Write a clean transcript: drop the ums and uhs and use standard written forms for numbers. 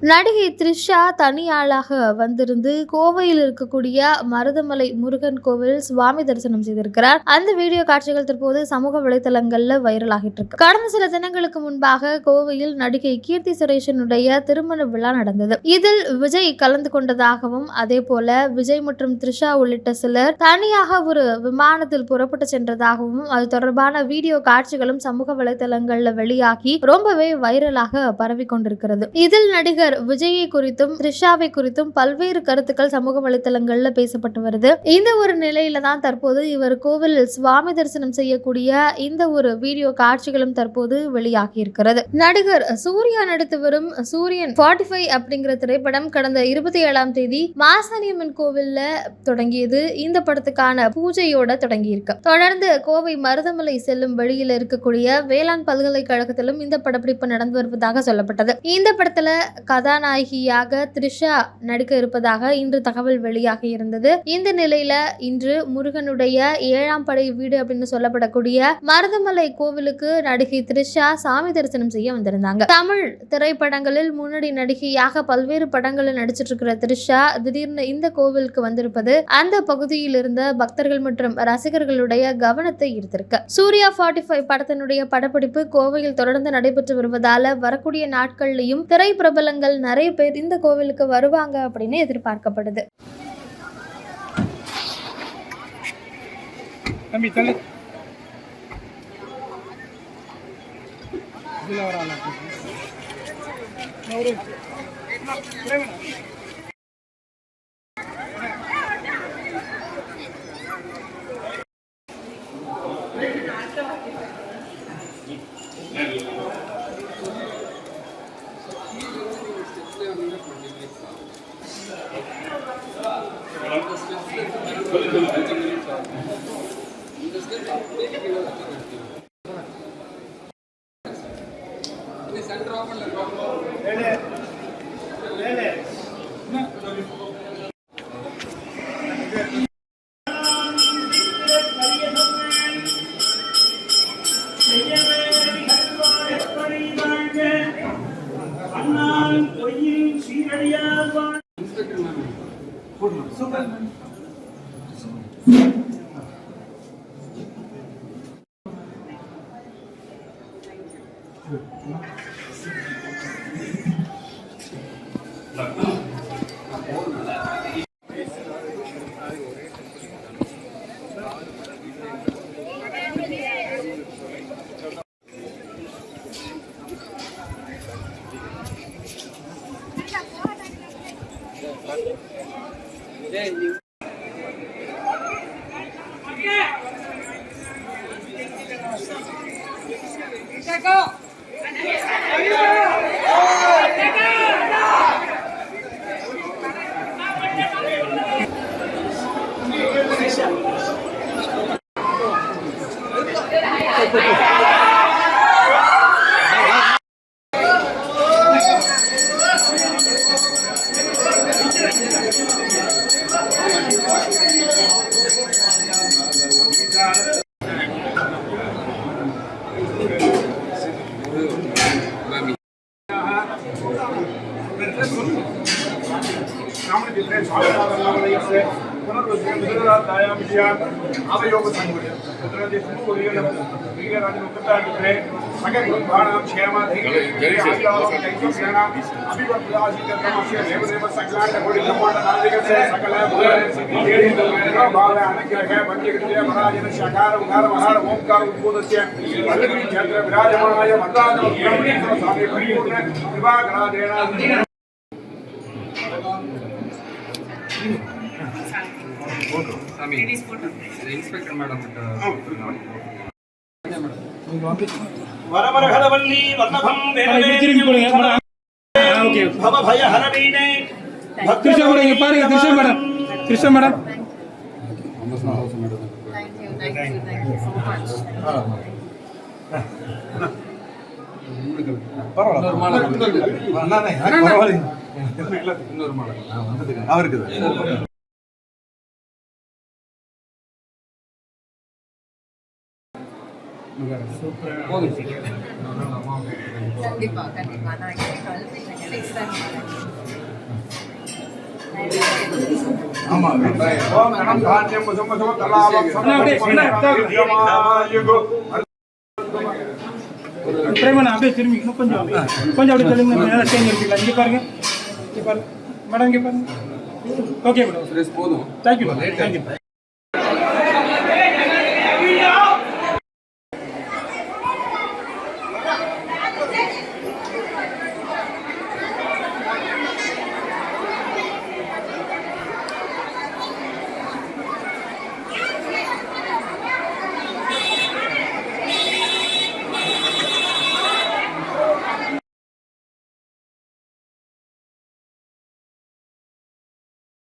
நடிகை த்ரிஷா தனி ஆளாக வந்திருந்து கோவையில் இருக்கக்கூடிய மருதமலை முருகன் கோவில் சுவாமி தரிசனம் செய்திருக்கிறார். அந்த வீடியோ காட்சிகள் தற்போது சமூக வலைதளங்கள்ல வைரல் ஆகிட்டு இருக்கு. கடந்த சில தினங்களுக்கு முன்பாக கோவையில் நடிகை கீர்த்தி சுரேஷனுடைய திருமண விழா நடந்தது. இதில் விஜய் கலந்து கொண்டதாகவும் அதே போல விஜய் மற்றும் த்ரிஷா உள்ளிட்ட சிலர் தனியாக ஒரு விமானத்தில் புறப்பட்டு சென்றதாகவும் அது தொடர்பான வீடியோ காட்சிகளும் சமூக வலைதளங்கள்ல வெளியாகி ரொம்பவே வைரலாக பரவி கொண்டிருக்கிறது. இதில் நடிகர் விஜயை குறித்தும் த்ரிஷாவை குறித்தும் பல்வேறு கருத்துக்கள் சமூக வலைதளங்கள்ல பேசப்பட்டு வருது. இந்த ஒரு நிலையில தான் தற்போது இவர் கோவிலில் சுவாமி தரிசனம் செய்யக்கூடிய இந்த ஒரு வீடியோ காட்சிகளும் தற்போது வெளியாகி இருக்கிறது. நடிகர் சூர்யா நடித்து வரும் சூரியன் 45 அப்படிங்கிற திரைப்படம் கடந்த 27ஆம் தேதி மாசாணியம்மன் கோவில்ல தொடங்கியது. இந்த படத்துக்கான பூஜையோட தொடங்கி இருக்கு. தொடர்ந்து கோவை மருதமலை செல்லும் வழியில் இருக்கக்கூடிய வேளாண் பல்கலைக்கழகத்திலும் இந்த படப்பிடிப்பு நடந்து வருவதாக சொல்லப்பட்டது. இந்த படத்துல கதாநாயகியாக த்ரிஷா நடிக்க இருப்பதாக இன்று தகவல் வெளியாகி இருந்தது. இந்த நிலையில இன்று முருகனுடைய 7ஆம் படை வீடு அப்படின்னு சொல்லப்படக்கூடிய மருதமலை கோவிலுக்கு நடிகை த்ரிஷா சாமி தரிசனம் செய்ய வந்திருந்தாங்க. தமிழ் திரைப்படங்களில் முன்னணி நடிகையாக பல்வேறு படங்களில் நடிச்சிட்டு இருக்கிற த்ரிஷா திடீர்னு இந்த கோவிலுக்கு வந்திருப்பது அந்த பகுதியில் இருந்த பக்தர்கள் மற்றும் ரசிகர்களுடைய கவனத்தை ஈர்த்திருக்கு. சூர்யா 45 படத்தினுடைய படப்பிடிப்பு கோவையில் தொடர்ந்து நடைபெற்று வருவதால வரக்கூடிய நாட்கள்லயும் திரைப்பிரபலங்கள் நிறைய பேர் இந்த கோவிலுக்கு வருவாங்க அப்படின்னு எதிர்பார்க்கப்படுது. இன்ஸ்பெக்டர் மேடம் வரவரகலவல்லி வர்ணபம் பவபயஹரவீணே த்ரிஷா மேடம் இங்க பாருங்க. Trisha madam Thank you so much. அவருக்கு சூப்பர். கண்டிப்பா கண்டிப்பா நான் கல்விங்க நெக்ஸ்ட் டைம் ஆமா மேடம் காஞ்சம் முசம்ம கலாவம் பிரேமண்ணா அப்படியே திரும்பி இன்னும் கொஞ்சம் அப்படியே சொல்லுங்க நல்லா சேஞ்ச் எடுத்துக்கலாம் இங்கே பாருங்க மேடம் இங்கே பாருங்க ஓகே மேடம் போதும் தேங்க்யூ